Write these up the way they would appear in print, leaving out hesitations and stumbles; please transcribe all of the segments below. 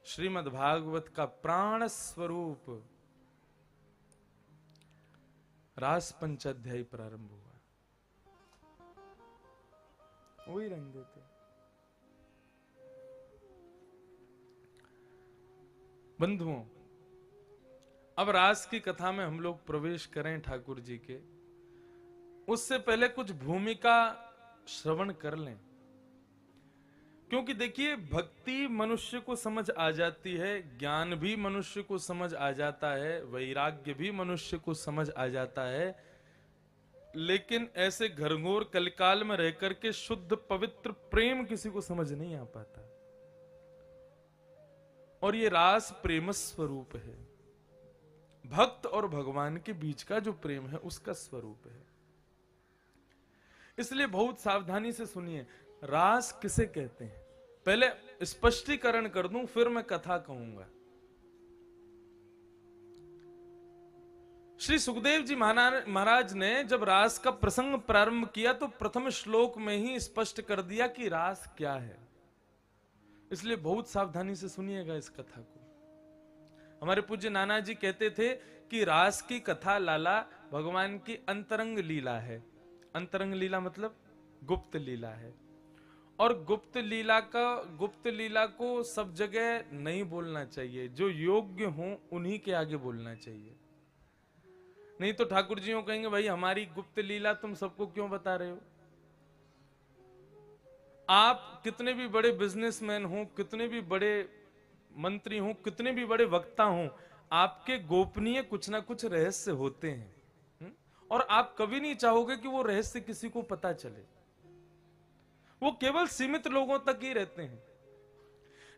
श्रीमद् भागवत का प्राण स्वरूप रास पंचाध्यायी प्रारंभ हुआ, वही रंग देते। बंधुओं, अब रास की कथा में हम लोग प्रवेश करें ठाकुर जी के, उससे पहले कुछ भूमिका श्रवण कर लें। क्योंकि देखिए, भक्ति मनुष्य को समझ आ जाती है, ज्ञान भी मनुष्य को समझ आ जाता है, वैराग्य भी मनुष्य को समझ आ जाता है, लेकिन ऐसे घरघोर कलिकाल में रहकर के शुद्ध पवित्र प्रेम किसी को समझ नहीं आ पाता। और ये रास प्रेम स्वरूप है, भक्त और भगवान के बीच का जो प्रेम है उसका स्वरूप है। इसलिए बहुत सावधानी से सुनिए, रास किसे कहते हैं पहले स्पष्टीकरण कर दूं, फिर मैं कथा कहूंगा। श्री सुखदेव जी महाराज ने जब रास का प्रसंग प्रारंभ किया तो प्रथम श्लोक में ही स्पष्ट कर दिया कि रास क्या है। इसलिए बहुत सावधानी से सुनिएगा इस कथा को। हमारे पूज्य नाना जी कहते थे कि रास की कथा लाला भगवान की अंतरंग लीला है। अंतरंग लीला मतलब गुप्त लीला है, और गुप्त लीला को सब जगह नहीं बोलना चाहिए। जो योग्य हों उन्हीं के आगे बोलना चाहिए। नहीं तो ठाकुर जी कहेंगे, भाई हमारी गुप्त लीला तुम सबको क्यों बता रहे हो। आप कितने भी बड़े बिजनेसमैन हो, कितने भी बड़े मंत्री हो, कितने भी बड़े वक्ता हो, आपके गोपनीय कुछ ना कुछ रहस्य होते हैं, और आप कभी नहीं चाहोगे कि वो रहस्य किसी को पता चले। वो केवल सीमित लोगों तक ही रहते हैं।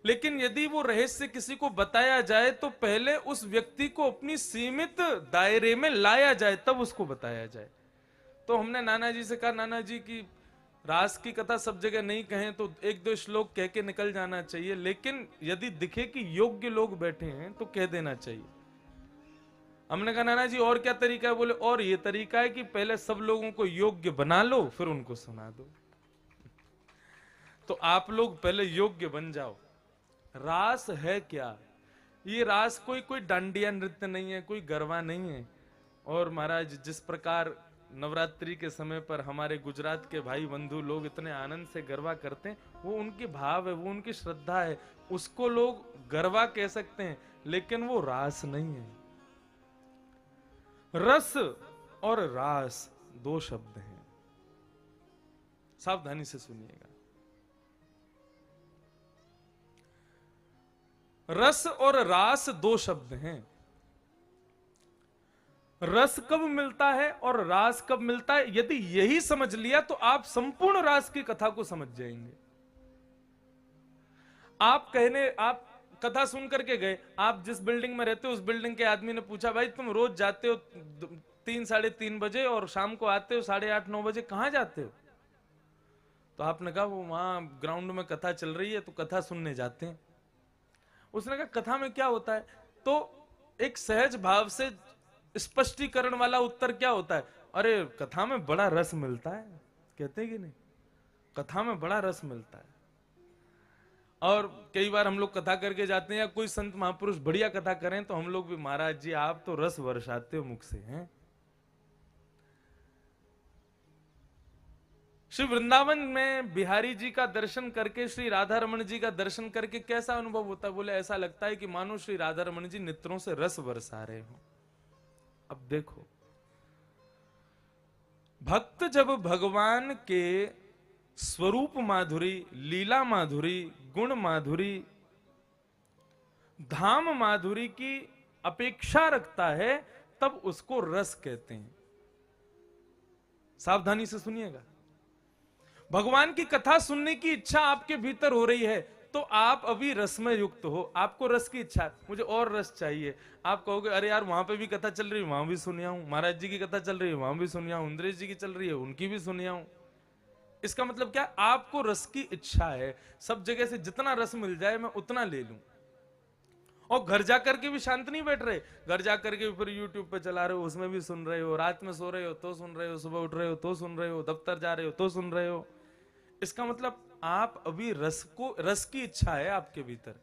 लेकिन यदि वो रहस्य किसी को बताया जाए तो पहले उस व्यक्ति को अपनी सीमित दायरे में लाया जाए, तब उसको बताया जाए। तो हमने नाना जी से कहा, नाना जी की रास की कथा सब जगह नहीं कहें तो एक दो श्लोक कह के निकल जाना चाहिए, लेकिन यदि दिखे कि योग्य लोग बैठे हैं तो कह देना चाहिए। हमने कहा, नाना जी और क्या तरीका है? बोले, और ये तरीका है कि पहले सब लोगों को योग्य बना लो, फिर उनको सुना दो। तो आप लोग पहले योग्य बन जाओ। रास है क्या? ये रास कोई डांडिया नृत्य नहीं है, कोई गरबा नहीं है। और महाराज, जिस प्रकार नवरात्रि के समय पर हमारे गुजरात के भाई बंधु लोग इतने आनंद से गरबा करते हैं, वो उनके भाव है, वो उनकी श्रद्धा है, उसको लोग गरबा कह सकते हैं, लेकिन वो रास नहीं है। रस और रास दो शब्द हैं, सावधानी से सुनिएगा। रस और रास दो शब्द हैं। रस कब मिलता है और रास कब मिलता है, यदि यही समझ लिया तो आप संपूर्ण रास की कथा को समझ जाएंगे। आप कथा सुन करके गए, आप जिस बिल्डिंग में रहते हो उस बिल्डिंग के आदमी ने पूछा, भाई तुम रोज जाते हो 3 साढ़े 3 बजे और शाम को आते हो 8:30 9 बजे, कहां जाते हो? तो आपने कहा, वो वहां ग्राउंड में कथा चल रही है तो कथा सुनने जाते हैं। उसने कहा, कथा में क्या होता है? तो एक सहज भाव से स्पष्टीकरण वाला उत्तर क्या होता है? अरे कथा में बड़ा रस मिलता है। कहते हैं कि नहीं, कथा में बड़ा रस मिलता है। और कई बार हम लोग कथा करके जाते हैं या कोई संत महापुरुष बढ़िया कथा करें तो हम लोग भी, महाराज जी आप तो रस वर्षाते हो मुख से हैं। श्री वृंदावन में बिहारी जी का दर्शन करके, श्री राधा रमन जी का दर्शन करके कैसा अनुभव होता है? बोले, ऐसा लगता है कि मानो श्री राधा रमन जी नेत्रों से रस बरसा रहे हो। अब देखो, भक्त जब भगवान के स्वरूप माधुरी, लीला माधुरी, गुण माधुरी, धाम माधुरी की अपेक्षा रखता है, तब उसको रस कहते हैं। सावधानी से सुनिएगा। भगवान की कथा सुनने की इच्छा आपके भीतर हो रही है तो आप अभी रस में युक्त हो, आपको रस की इच्छा है, मुझे और रस चाहिए। आप कहोगे, अरे यार वहां पे भी कथा चल रही है, वहां भी सुनिया हूं, महाराज जी की कथा चल रही है, वहां भी सुनिया हूं, इंद्रेश जी की चल रही है, उनकी भी सुनिया हूं। इसका मतलब क्या? आपको रस की इच्छा है, सब जगह से जितना रस मिल जाए मैं उतना ले लूं। और घर जाकर के भी शांत नहीं बैठ रहे, घर जाकर के फिर यूट्यूब पे चला रहे हो, उसमें भी सुन रहे हो, रात में सो रहे हो तो सुन रहे हो, सुबह उठ रहे हो तो सुन रहे हो, दफ्तर जा रहे हो तो सुन रहे हो। इसका मतलब आप अभी रस की इच्छा है आपके भीतर।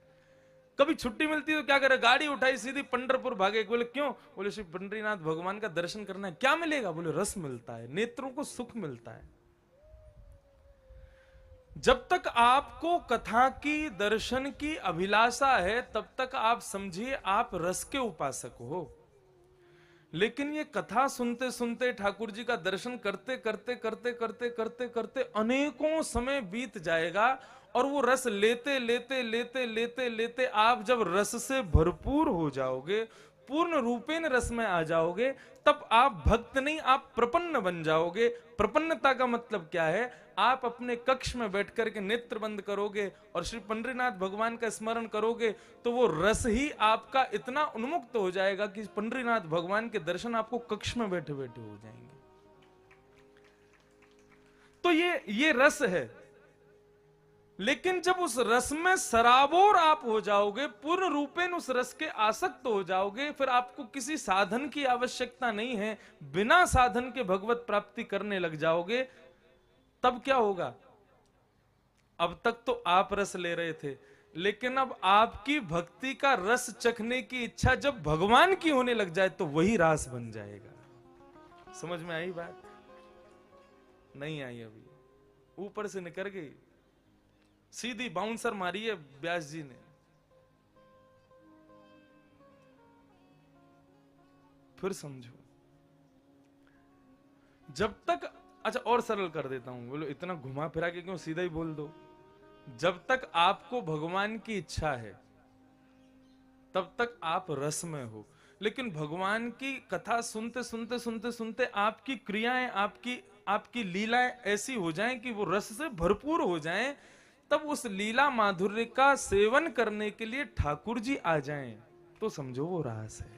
कभी छुट्टी मिलती है तो क्या करे, गाड़ी उठाई सीधी पंढरपुर भागे। बोले क्यों? बोले श्री पंढरीनाथ भगवान का दर्शन करना है। क्या मिलेगा? बोले रस मिलता है, नेत्रों को सुख मिलता है। जब तक आपको कथा की, दर्शन की अभिलाषा है, तब तक आप समझिए आप रस के उपासक हो। लेकिन ये कथा सुनते सुनते, ठाकुर जी का दर्शन करते करते करते करते करते करते अनेकों समय बीत जाएगा, और वो रस लेते लेते लेते लेते लेते आप जब रस से भरपूर हो जाओगे, पूर्ण रूपेण रस में आ जाओगे, तब आप भक्त नहीं, आप प्रपन्न बन जाओगे। प्रपन्नता का मतलब क्या है? आप अपने कक्ष में बैठ करके नेत्र बंद करोगे और श्री पंढरीनाथ भगवान का स्मरण करोगे, तो वो रस ही आपका इतना उन्मुक्त हो जाएगा कि पंढरीनाथ भगवान के दर्शन आपको कक्ष में बैठे बैठे हो जाएंगे। तो ये रस है। लेकिन जब उस रस में सराबोर आप हो जाओगे, पूर्ण रूपेण उस रस के आसक्त हो जाओगे, फिर आपको किसी साधन की आवश्यकता नहीं है, बिना साधन के भगवत प्राप्ति करने लग जाओगे, तब क्या होगा? अब तक तो आप रस ले रहे थे, लेकिन अब आपकी भक्ति का रस चखने की इच्छा जब भगवान की होने लग जाए तो वही रास बन जाएगा। समझ में आई बात? नहीं आई अभी, ऊपर से निकल गई, सीधी बाउंसर मारी है व्यास जी ने। फिर समझो, जब तक, अच्छा और सरल कर देता हूं, बोलो इतना घुमा फिरा के क्यों, सीधा ही बोल दो। जब तक आपको भगवान की इच्छा है तब तक आप रस में हो, लेकिन भगवान की कथा सुनते सुनते सुनते सुनते आपकी क्रियाएं, आपकी लीलाएं ऐसी हो जाएं कि वो रस से भरपूर हो जाएं, तब उस लीला माधुर्य का सेवन करने के लिए ठाकुर जी आ जाएं, तो समझो वो रास है।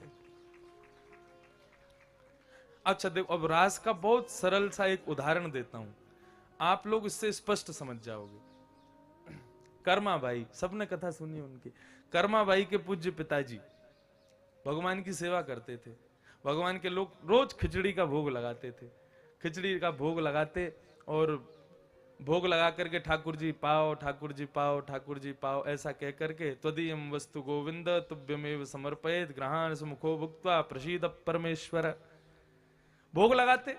अच्छा देखो, अब रास का बहुत सरल सा एक उदाहरण देता हूं, आप लोग इससे स्पष्ट समझ जाओगे। कर्मा बाई, सबने कथा सुनी उनकी। कर्मा बाई के पूज्य पिताजी भगवान की सेवा करते थे। भगवान के लोग रोज खिचड़ी का भोग लगाते थे, खिचड़ी का भोग लगाते, और भोग लगा करके ठाकुर जी पाओ, ठाकुर जी पाओ, ठाकुर जी पाओ, ऐसा कह करके त्वदीयम वस्तु गोविंद तुभ्यमेव समर्पयेत् ग्रहाण सुमुखो भुक्त्वा प्रसीद परमेश्वर, भोग लगाते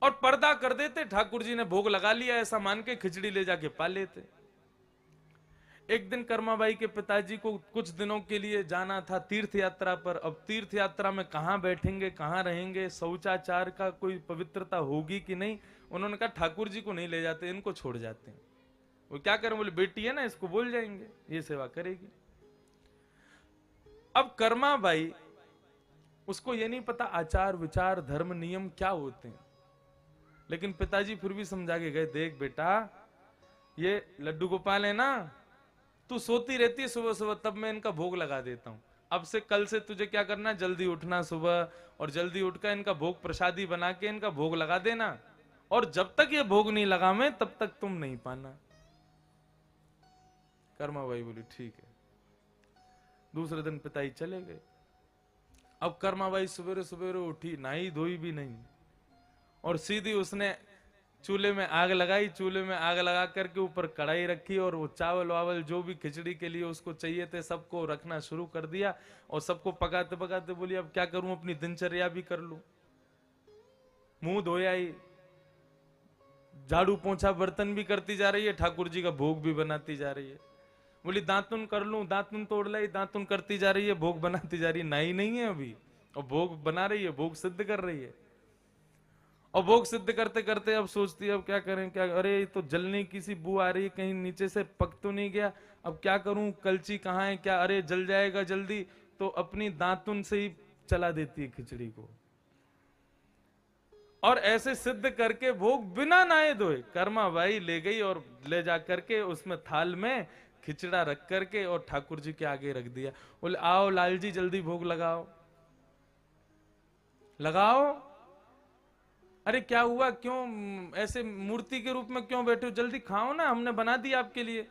और पर्दा कर देते। ठाकुर जी ने भोग लगा लिया ऐसा मान के खिचड़ी ले जाके पा लेते। एक दिन कर्माबाई के पिताजी को कुछ दिनों के लिए जाना था तीर्थ यात्रा पर। अब तीर्थ यात्रा में कहां बैठेंगे, कहां रहेंगे, शौचाचार का कोई पवित्रता होगी कि नहीं, उन्होंने कहा ठाकुर जी को नहीं ले जाते, इनको छोड़ जाते हैं। वो क्या करें, बोले बेटी है ना, इसको बोल जाएंगे, ये सेवा करेगी। अब कर्माबाई, उसको ये नहीं पता आचार विचार धर्म नियम क्या होते हैं, लेकिन पिताजी फिर भी समझा के गए, देख बेटा, ये लड्डू गोपाल है ना, तू सोती रहती है सुबह सुबह, तब मैं इनका भोग लगा देता हूं। अब से कल से तुझे क्या करना, जल्दी उठना सुबह, और जल्दी उठकर इनका भोग प्रसादी बना के इनका भोग लगा देना, और जब तक ये भोग नहीं लगा मैं, तब तक तुम नहीं पाना। कर्माबाई बोली ठीक है। दूसरे दिन पिताजी चले गए। अब कर्माबाई सवेरे सवेरे उठी, नहाई धोई भी नहीं, और सीधी उसने चूल्हे में आग लगाई। चूल्हे में आग लगा करके ऊपर कढ़ाई रखी, और वो चावल वावल जो भी खिचड़ी के लिए उसको चाहिए थे सबको रखना शुरू कर दिया, और सबको पकाते पकाते बोली अब क्या करूं, अपनी दिनचर्या भी कर लूं। मुंह धोया ही, झाड़ू पोंछा बर्तन भी करती जा रही है, ठाकुर जी का भोग भी बनाती जा रही है। बोली दातुन कर लूं, दातुन तोड़ लाई, दातुन करती जा रही है, भोग बनाती जा रही है। नाई नहीं है अभी, और भोग बना रही है, भोग सिद्ध कर रही है। और भोग सिद्ध करते करते अब सोचती है अब क्या करें, क्या, अरे तो जलने की सी बू आ रही है, कहीं नीचे से पक तो नहीं गया, अब क्या करूं, कलची कहाँ है क्या, अरे जल जाएगा जल्दी, तो अपनी दातुन से ही चला देती है खिचड़ी को, और ऐसे सिद्ध करके भोग बिना नहाए धोए कर्माबाई ले गई, और ले जा करके उसमें थाल में खिचड़ा रख करके और ठाकुर जी के आगे रख दिया। बोले आओ लाल जी जल्दी भोग लगाओ। लगाओ, अरे क्या हुआ, क्यों ऐसे मूर्ति के रूप में क्यों बैठे हो, जल्दी खाओ ना, हमने बना दिया आपके लिए।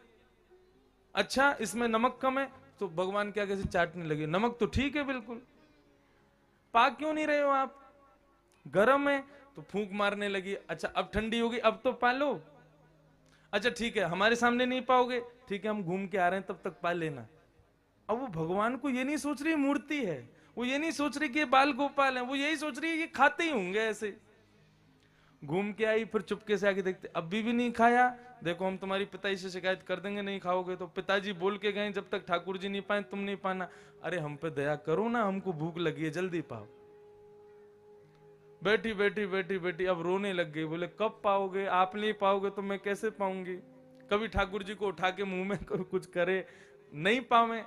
अच्छा इसमें नमक कम है, तो भगवान क्या कैसे चाटने लगे, नमक तो ठीक है बिल्कुल, पा क्यों नहीं रहे हो आप, गरम है, तो फूंक मारने लगी। अच्छा अब ठंडी होगी, अब तो पा लो। अच्छा ठीक है, हमारे सामने नहीं पाओगे, ठीक है हम घूम के आ रहे हैं, तब तक पा लेना। अब वो भगवान को ये नहीं सोच रही मूर्ति है, वो ये नहीं सोच रही कि ये बाल गोपाल है, वो यही सोच रही है ये खाते ही होंगे ऐसे। घूम के आई, फिर चुपके से आके देखते अभी भी नहीं खाया, देखो हम तुम्हारी पिताजी से शिकायत कर देंगे नहीं खाओगे तो। पिताजी बोल के गए जब तक ठाकुर जी नहीं पाए तुम नहीं पाना। अरे हम पे दया करो ना, हमको भूख लगी है, जल्दी पाओ। बैठी बैठी बैठी बैठी अब रोने लग गई, बोले कब पाओगे, आप नहीं पाओगे तो मैं कैसे पाऊंगी। कभी ठाकुर जी को उठा के मुंह में कुछ करे, नहीं पावे।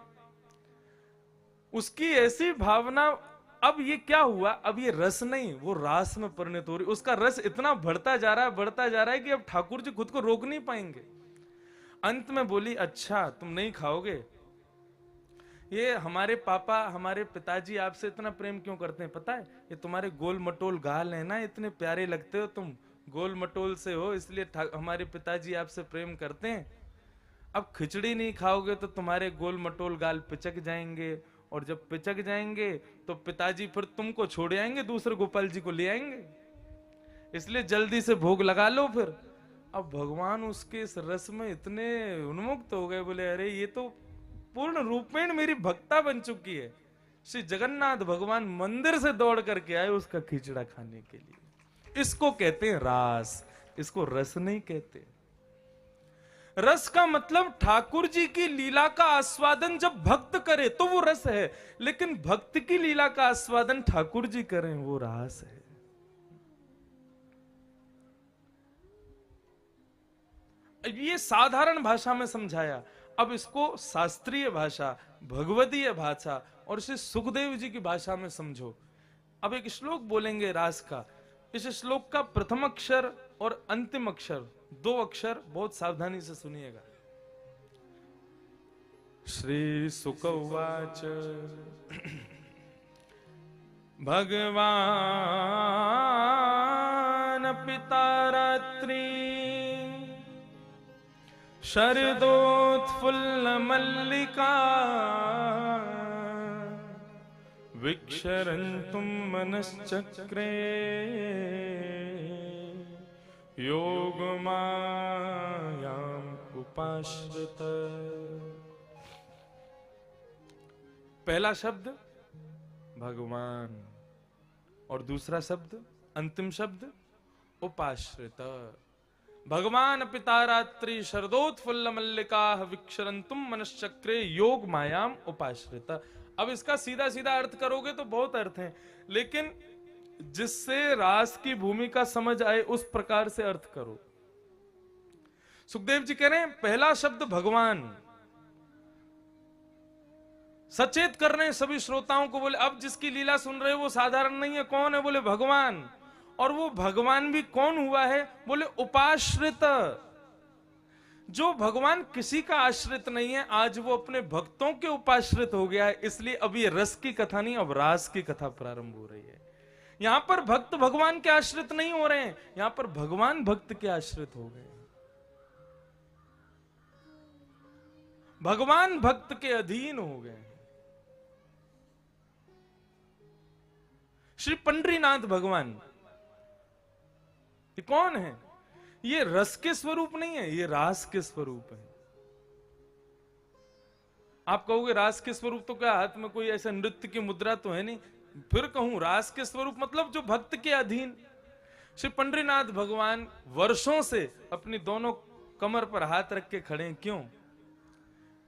उसकी ऐसी भावना। अब ये क्या हुआ, अब ये रस नहीं वो रास में परिणत हो रही। उसका रस इतना बढ़ता जा रहा है, बढ़ता जा रहा है कि अब ठाकुर जी खुद को रोक नहीं पाएंगे। अंत में बोली अच्छा तुम नहीं खाओगे, ये हमारे पापा हमारे पिताजी आपसे इतना प्रेम क्यों करते हैं पता है, ये तुम्हारे गोल मटोल गाल है ना, इतने प्यारे लगते हो तुम, गोल मटोल से हो इसलिए हमारे पिताजी आपसे प्रेम करते हैं। अब खिचड़ी नहीं खाओगे तो तुम्हारे गोल मटोल गाल पिचक जाएंगे, और जब पिचक जाएंगे तो पिताजी फिर तुमको छोड़ आएंगे, दूसरे गोपाल जी को ले आएंगे, इसलिए जल्दी से भोग लगा लो फिर। अब भगवान उसके इस रस में इतने उन्मुक्त हो गए, बोले अरे ये तो पूर्ण रूपेण मेरी भक्ता बन चुकी है। श्री जगन्नाथ भगवान मंदिर से दौड़ करके आए उसका खिचड़ा खाने के लिए। इसको कहते हैं रास, इसको रस नहीं कहते। रस का मतलब ठाकुर जी की लीला का आस्वादन जब भक्त करे तो वो रस है, लेकिन भक्त की लीला का आस्वादन ठाकुर जी करें वो रास है। ये साधारण भाषा में समझाया, अब इसको शास्त्रीय भाषा, भगवदीय भाषा और श्री सुखदेव जी की भाषा में समझो। अब एक श्लोक बोलेंगे रास का। इस श्लोक का प्रथम अक्षर और अंतिम अक्षर, दो अक्षर बहुत सावधानी से सुनिएगा। श्री सुक उवाच भगवान पिता रात्रि शरदोत्फुल्ल मल्लिका विक्षरन्तुं मनश्चक्रे योगमायाम् उपाश्रित। पहला शब्द भगवान और दूसरा शब्द अंतिम शब्द उपाश्रित। भगवान पिता रात्रि शरदोत्फुल्ल मल्लिका विक्षरन्तुम मनश्चक्रे योग मायाम उपाश्रित। अब इसका सीधा सीधा अर्थ करोगे तो बहुत अर्थ हैं, लेकिन जिससे रास की भूमिका समझ आए उस प्रकार से अर्थ करो। सुखदेव जी कह रहे हैं पहला शब्द भगवान, सचेत कर रहे हैं सभी श्रोताओं को। बोले अब जिसकी लीला सुन रहे हो वो साधारण नहीं है, कौन है, बोले भगवान। और वो भगवान भी कौन हुआ है, बोले उपाश्रित। जो भगवान किसी का आश्रित नहीं है, आज वो अपने भक्तों के उपाश्रित हो गया है। इसलिए अब ये रस की कथा नहीं, अब रास की कथा प्रारंभ हो रही है। यहां पर भक्त भगवान के आश्रित नहीं हो रहे हैं, यहां पर भगवान भक्त के आश्रित हो गए, भगवान भक्त के अधीन हो गए। श्री पंडरीनाथ भगवान ये कौन है, ये रस के स्वरूप नहीं है, ये रास के स्वरूप है। आप कहोगे रास के स्वरूप तो क्या हाथ में कोई ऐसा नृत्य की मुद्रा तो है नहीं। फिर कहूं रास के स्वरूप मतलब जो भक्त के अधीन। श्री पंडरीनाथ भगवान वर्षों से अपनी दोनों कमर पर हाथ रख के खड़े हैं। क्यों?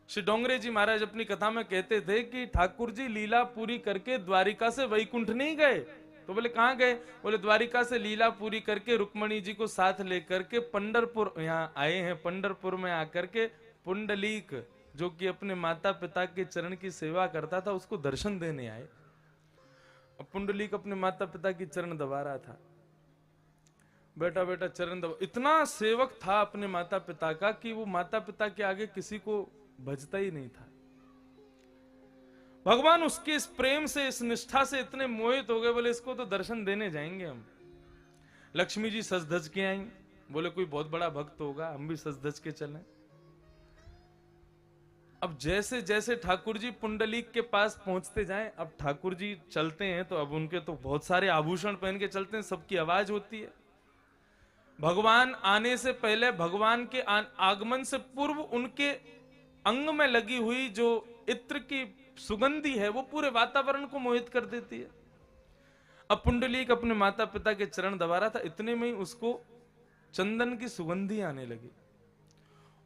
श्री डोंगरे जी महाराज अपनी कथा में कहते थे कि ठाकुर जी लीला पूरी करके द्वारिका से वैकुंठ नहीं गए। तो बोले कहां गए, बोले द्वारिका से लीला पूरी करके रुक्मणी जी को साथ लेकर के पंढरपुर यहाँ आए हैं। पंढरपुर में आकर के पुंडलीक जो कि अपने माता पिता के चरण की सेवा करता था उसको दर्शन देने आए। अब पुंडलीक अपने माता पिता की चरण दबा रहा था, बेटा बेटा चरण दबा। इतना सेवक था अपने माता पिता का कि वो माता पिता के आगे किसी को भजता ही नहीं था। भगवान उसके इस प्रेम से, इस निष्ठा से इतने मोहित हो गए, बोले इसको तो दर्शन देने जाएंगे हम। लक्ष्मी जी सज धज के आई, बोले कोई बहुत बड़ा भक्त होगा, हम भी सज धज के चलें। अब जैसे जैसे ठाकुर जी पुंडलीक के पास पहुंचते जाएं, अब ठाकुर जी चलते हैं तो अब उनके तो बहुत सारे आभूषण पहन के चलते हैं, सबकी आवाज होती है। भगवान आने से पहले, भगवान के आगमन से पूर्व उनके अंग में लगी हुई जो इत्र की सुगंधी है वो पूरे वातावरण को मोहित कर देती है। अब पुंडलीक अपने माता पिता के चरण दबा रहा था, इतने में ही उसको चंदन की सुगंधी आने लगी।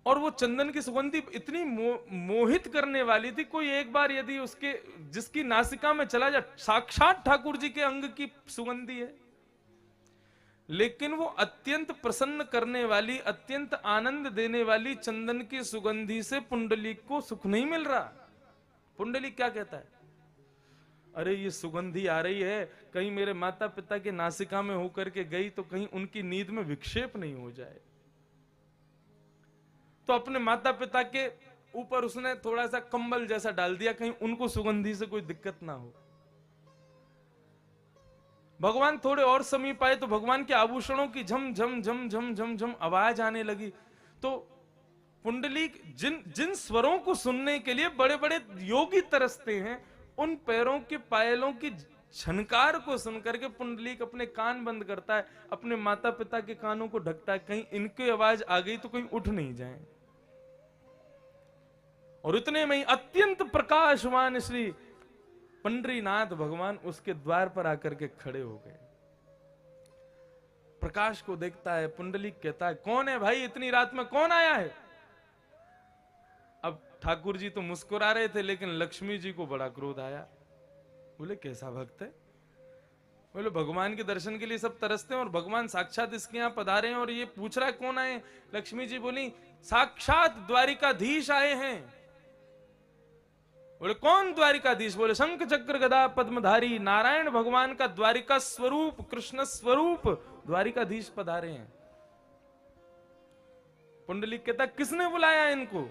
और वो चंदन की सुगंधी इतनी मोहित करने वाली थी, कोई एक बार यदि उसके जिसकी नासिका में चला जाए, साक्षात ठाकुर जी के अंग की सुगंधी है, लेकिन वो अत्यंत प्रसन्न करने वाली, अत्यंत आनंद देने वाली चंदन की सुगंधी से पुंडलीक को सुख नहीं मिल रहा। पुंडलीक क्या कहता है, अरे ये सुगंधी आ रही है, कहीं मेरे माता पिता के नासिका में होकर के गई तो कहीं उनकी नींद में विक्षेप नहीं हो जाए। तो अपने माता पिता के ऊपर उसने थोड़ा सा कंबल जैसा डाल दिया, कहीं उनको सुगंधी से कोई दिक्कत ना हो। भगवान थोड़े और समीप आए तो भगवान के आभूषणों की झम झम झम झम झम झम आवाज आने लगी। तो पुंडलीक जिन जिन स्वरों को सुनने के लिए बड़े बड़े योगी तरसते हैं, उन पैरों के पायलों की झनकार को सुनकर के पुंडलीक अपने कान बंद करता है, अपने माता पिता के कानों को ढकता है, कहीं इनकी आवाज आ गई तो कहीं उठ नहीं जाए। और इतने में ही अत्यंत प्रकाशवान श्री पंडरीनाथ भगवान उसके द्वार पर आकर के खड़े हो गए। प्रकाश को देखता है, पुंडलीक कहता है, कौन है भाई, इतनी रात में कौन आया है? अब ठाकुर जी तो मुस्कुरा रहे थे, लेकिन लक्ष्मी जी को बड़ा क्रोध आया। बोले कैसा भक्त है? बोले भगवान के दर्शन के लिए सब तरसते हैं और भगवान साक्षात इसके यहां पधारे हैं और ये पूछ रहा है कौन आए? लक्ष्मी जी बोली साक्षात द्वारिकाधीश आए हैं। बोले कौन द्वारिकाधीश? बोले शंख चक्र गदा पद्मधारी नारायण भगवान का द्वारिका स्वरूप, कृष्ण स्वरूप द्वारिकाधीश पधारे हैं। पुंडलीक कहता किसने बुलाया इनको?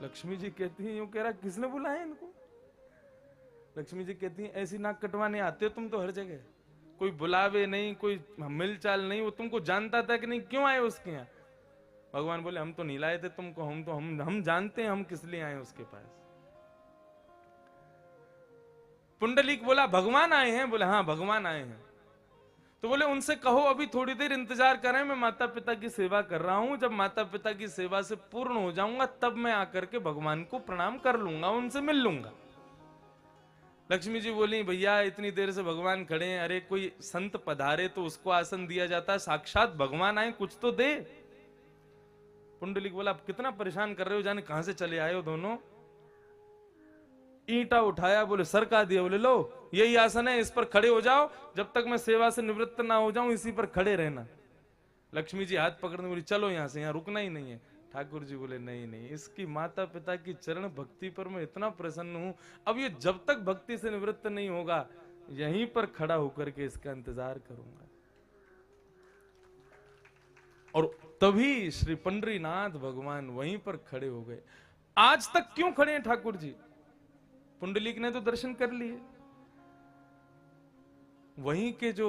लक्ष्मी जी कहती है, यूं कह रहा किसने बुलाया इनको? लक्ष्मी जी कहती है ऐसी नाक कटवाने आते हो तुम तो हर जगह, कोई बुलावे नहीं, कोई मिलचाल नहीं, वो तुमको जानता था कि नहीं, क्यों आए उसके यहाँ? भगवान बोले हम तो नहीं लाए थे तुमको, हम जानते हैं हम किस लिए आए उसके पास। पुंडलीक बोला भगवान आए हैं? बोले हाँ भगवान आए हैं। तो बोले उनसे कहो अभी थोड़ी देर इंतजार करें, मैं माता पिता की सेवा कर रहा हूं, जब माता पिता की सेवा से पूर्ण हो जाऊंगा तब मैं आकर के भगवान को प्रणाम कर लूंगा, उनसे मिल लूंगा। लक्ष्मी जी बोली भैया इतनी देर से भगवान खड़े हैं, अरे कोई संत पधारे तो उसको आसन दिया जाता है, साक्षात भगवान आए कुछ तो दे। पुंडलीक बोला आप कितना परेशान कर रहे हो, जाने कहां से चले आए हो दोनों। ईंटा उठाया, बोले सर का दिया, बोले लो यही आसन है, इस पर खड़े हो जाओ, जब तक मैं सेवा से निवृत्त ना हो जाऊं इसी पर खड़े रहना। लक्ष्मी जी हाथ पकड़ने बोली चलो यहां से, यहां रुकना ही नहीं है। ठाकुर जी बोले नहीं नहीं, इसकी माता पिता की चरण भक्ति पर मैं इतना प्रसन्न हूं, अब ये जब तक भक्ति से निवृत्त नहीं होगा यहीं पर खड़ा होकर के इसका इंतजार करूंगा। और तभी श्री पंडरीनाथ भगवान वहीं पर खड़े हो गए। आज तक क्यों खड़े हैं ठाकुर जी? पुंडलीक ने तो दर्शन कर लिए। वहीं के जो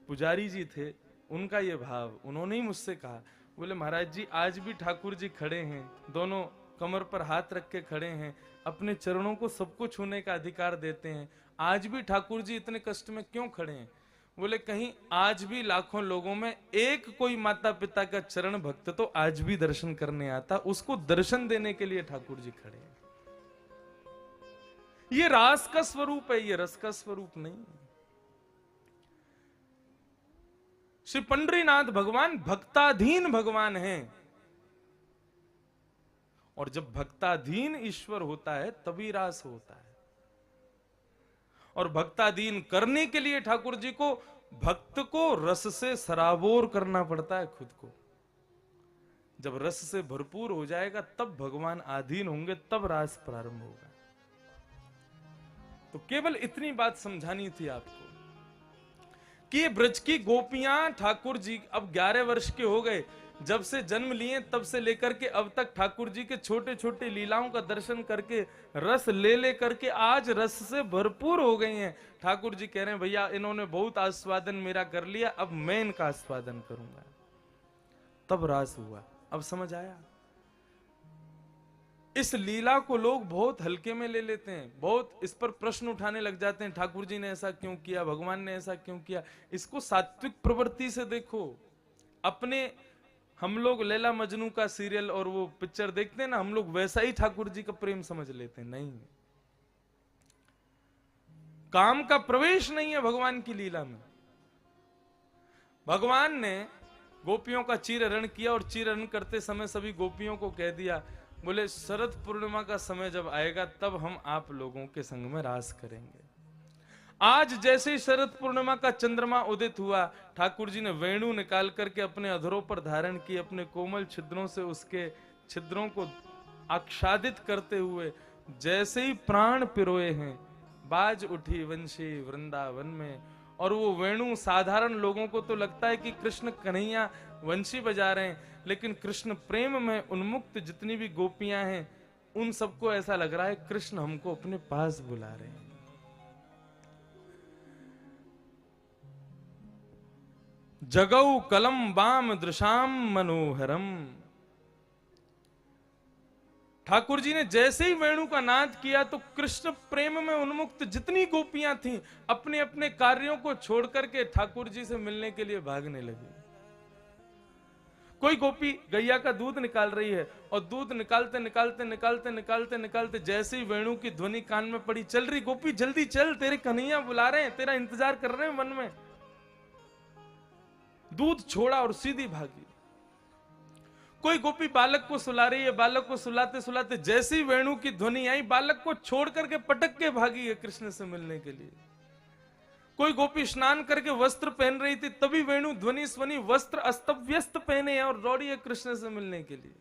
पुजारी जी थे उनका ये भाव, उन्होंने ही मुझसे कहा, बोले महाराज जी आज भी ठाकुर जी खड़े हैं, दोनों कमर पर हाथ रख के खड़े हैं, अपने चरणों को सबको छूने का अधिकार देते हैं, आज भी ठाकुर जी इतने कष्ट में क्यों खड़े हैं? बोले कहीं आज भी लाखों लोगों में एक कोई माता पिता का चरण भक्त तो आज भी दर्शन करने आता, उसको दर्शन देने के लिए ठाकुर जी खड़े हैं। ये रास का स्वरूप है, ये रस का स्वरूप नहीं। श्री पंडरीनाथ भगवान भक्ताधीन भगवान हैं, और जब भक्ताधीन ईश्वर होता है तभी रास होता है। और भक्ताधीन करने के लिए ठाकुर जी को, भक्त को रस से सराबोर करना पड़ता है खुद को। जब रस से भरपूर हो जाएगा तब भगवान आधीन होंगे, तब रास प्रारंभ होगा। तो केवल इतनी बात समझानी थी आपको कि ये ब्रज की गोपियां ठाकुर जी अब 11 वर्ष के हो गए, जब से जन्म लिए तब से लेकर के अब तक ठाकुर जी के छोटे छोटे लीलाओं का दर्शन करके रस ले करके आज रस से भरपूर हो गई हैं। ठाकुर जी कह रहे हैं भैया इन्होंने बहुत आस्वादन मेरा कर लिया, अब मैं इनका आस्वादन करूंगा। तब रास हुआ। अब समझ आया? इस लीला को लोग बहुत हल्के में ले लेते हैं, बहुत इस पर प्रश्न उठाने लग जाते हैं, ठाकुर जी ने ऐसा क्यों किया, भगवान ने ऐसा क्यों किया। इसको सात्विक प्रवृत्ति से देखो, अपने हम लोग लैला मजनू का सीरियल और वो पिक्चर देखते हैं ना, हम लोग वैसा ही ठाकुर जी का प्रेम समझ लेते हैं। नहीं, काम का प्रवेश नहीं है भगवान की लीला में। भगवान ने गोपियों का चीरहरण किया और चीरहरण करते समय सभी गोपियों को कह दिया, बोले शरद पूर्णिमा का समय जब आएगा तब हम आप लोगों के संग में रास करेंगे। आज जैसे ही शरद पूर्णिमा का चंद्रमा उदित हुआ, ठाकुर जी ने वेणु निकाल करके अपने अधरों पर धारण की, अपने कोमल छिद्रों से उसके छिद्रों को आच्छादित करते हुए जैसे ही प्राण पिरोए हैं, बाज उठी वंशी वृंदावन में। और वो वेणु साधारण लोगों को तो लगता है कि कृष्ण कन्हैया वंशी बजा रहे हैं, लेकिन कृष्ण प्रेम में उन्मुक्त जितनी भी गोपियां हैं उन सबको ऐसा लग रहा है कृष्ण हमको अपने पास बुला रहे हैं। जगौ कलम बाम दृशाम मनोहरम। ठाकुर जी ने जैसे ही वेणु का नाद किया तो कृष्ण प्रेम में उन्मुक्त जितनी गोपियां थीं अपने अपने कार्यों को छोड़ करके ठाकुर जी से मिलने के लिए भागने लगी। कोई गोपी गैया का दूध निकाल रही है और दूध निकालते निकालते निकालते निकालते निकालते जैसे ही वेणु की ध्वनि कान में पड़ी, चल रही गोपी जल्दी चल, तेरे कन्हैया बुला रहे हैं, तेरा इंतजार कर रहे हैं वन में। दूध छोड़ा और सीधी भागी। कोई गोपी बालक को सुला रही है, बालक को सुलाते सुलाते जैसे ही वेणु की ध्वनि आई बालक को छोड़ करके पटक के भागी है कृष्ण से मिलने के लिए। कोई गोपी स्नान करके वस्त्र पहन रही थी, तभी वेणु ध्वनि स्वनी वस्त्र अस्तव्यस्त पहने हैं और दौड़ी है कृष्ण से मिलने के लिए।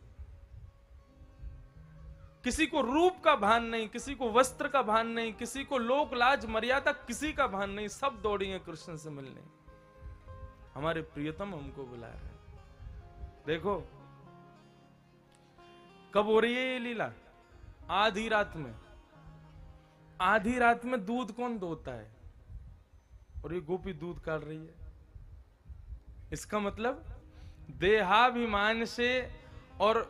किसी को रूप का भान नहीं, किसी को वस्त्र का भान नहीं, किसी को लोक लाज मर्यादा किसी का भान नहीं, सब दौड़ी है कृष्ण से मिलने। हमारे प्रियतम हमको बुला रहे हैं। देखो कब हो रही है ये लीला? आधी रात में। आधी रात में दूध कौन दोता है? और ये गोपी दूध काट रही है। इसका मतलब देहाभिमान से और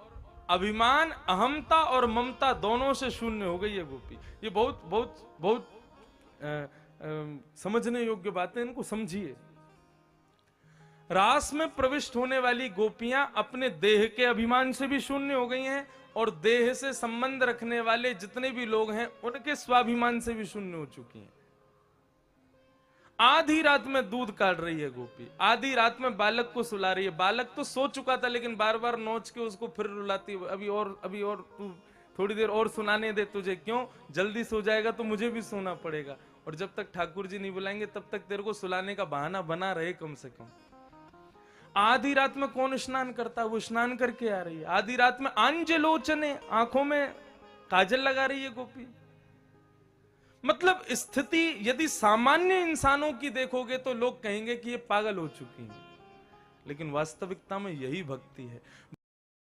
अभिमान, अहमता और ममता दोनों से शून्य हो गई है गोपी। ये बहुत बहुत बहुत समझने योग्य बातें, इनको समझिए। रास में प्रविष्ट होने वाली गोपियां अपने देह के अभिमान से भी शून्य हो गई हैं और देह से संबंध रखने वाले जितने भी लोग हैं उनके स्वाभिमान से भी शून्य हो चुकी हैं। आधी रात में दूध काट रही है गोपी, आधी रात में बालक को सुला रही है। बालक तो सो चुका था लेकिन बार बार नोच के उसको फिर रुलाती है, अभी और तू थोड़ी देर और सुनाने दे तुझे। क्यों? जल्दी सो जाएगा तो मुझे भी सोना पड़ेगा, और जब तक ठाकुर जी नहीं बुलाएंगे तब तक तेरे को सुलाने का बहाना बना रहे कम से कम। आधी रात में कौन स्नान करता है? वो स्नान करके आ रही है। आधी रात में आंजलोचने, आंखों में काजल लगा रही है गोपी। मतलब स्थिति यदि सामान्य इंसानों की देखोगे तो लोग कहेंगे कि ये पागल हो चुकी है, लेकिन वास्तविकता में यही भक्ति है।